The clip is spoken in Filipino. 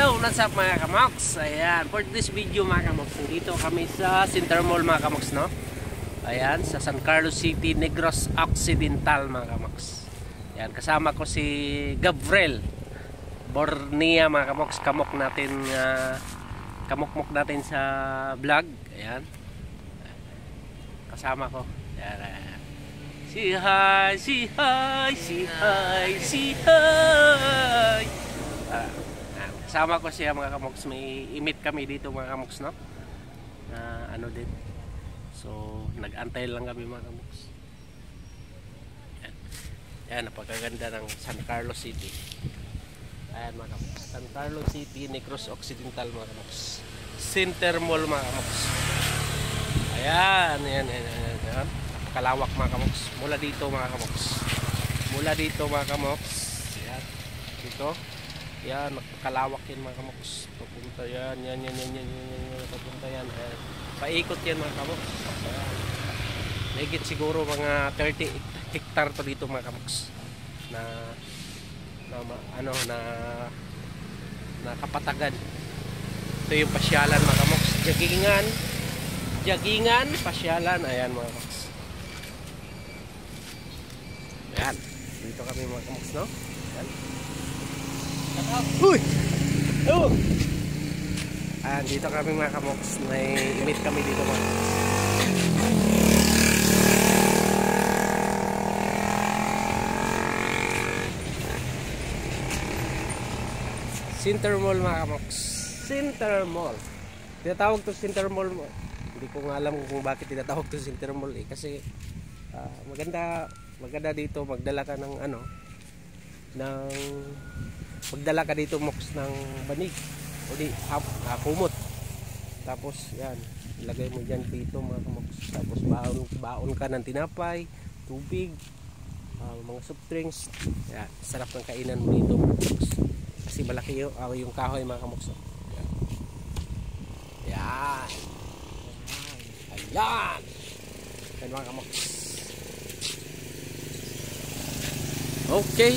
Hello, what's up mga kamoks? Ayan, for this video mga kamoks, dito kami sa Center Mall mga kamoks, no? Ayan, sa San Carlos City, Negros Occidental mga kamoks. Ayan, kasama ko si Gabriel Bornia mga kamoks, kamok natin, kamukmok natin sa vlog. Ayan, kasama ko. Ayan, si hi, si hi, si hi, si hi. Kasama ko siya mga kamoks, may imit kami dito mga kamoks, no? Ano din. So, nag-antay lang kami mga kamoks. Yan. Yan, napakaganda ng San Carlos City. Ayan mga kamoks. San Carlos City, Negros Occidental mga kamoks. Center Mall mga kamoks. Ayan, yan. Napakalawak mga kamoks. Mula dito mga kamoks. Mula dito mga kamoks. Ayan, dito. Yan, kalawak yan mga kamoks. Papunta yan, yan, papunta yan. Paikot yan mga kamoks. Higit siguro mga 30 hektar to dito mga kamoks. Na kapatagan. Ito yung pasyalan mga kamoks. Jagingan, pasyalan. Ayan mga kamoks. Ayan, dito kami mga kamoks, no? Ayan. Uy! Oh! Dito kami mga kamoks. May imit kami dito mga kamoks. Center Mall mga kamoks. Center Mall. Tinatawag to Center Mall. Hindi ko nga alam kung bakit tinatawag to Center Mall kasi maganda dito. Magdala ka ng magdala ka dito moks ng banig o di kumot, tapos yan ilagay mo dyan dito mga kamoks, tapos baon ka ng tinapay, tubig, mga soft drinks. Yan, sarap ng kainan mo dito mga kamoks kasi malaki yung kahoy mga kamoks. Yan, ayan mga kamoks. Okay.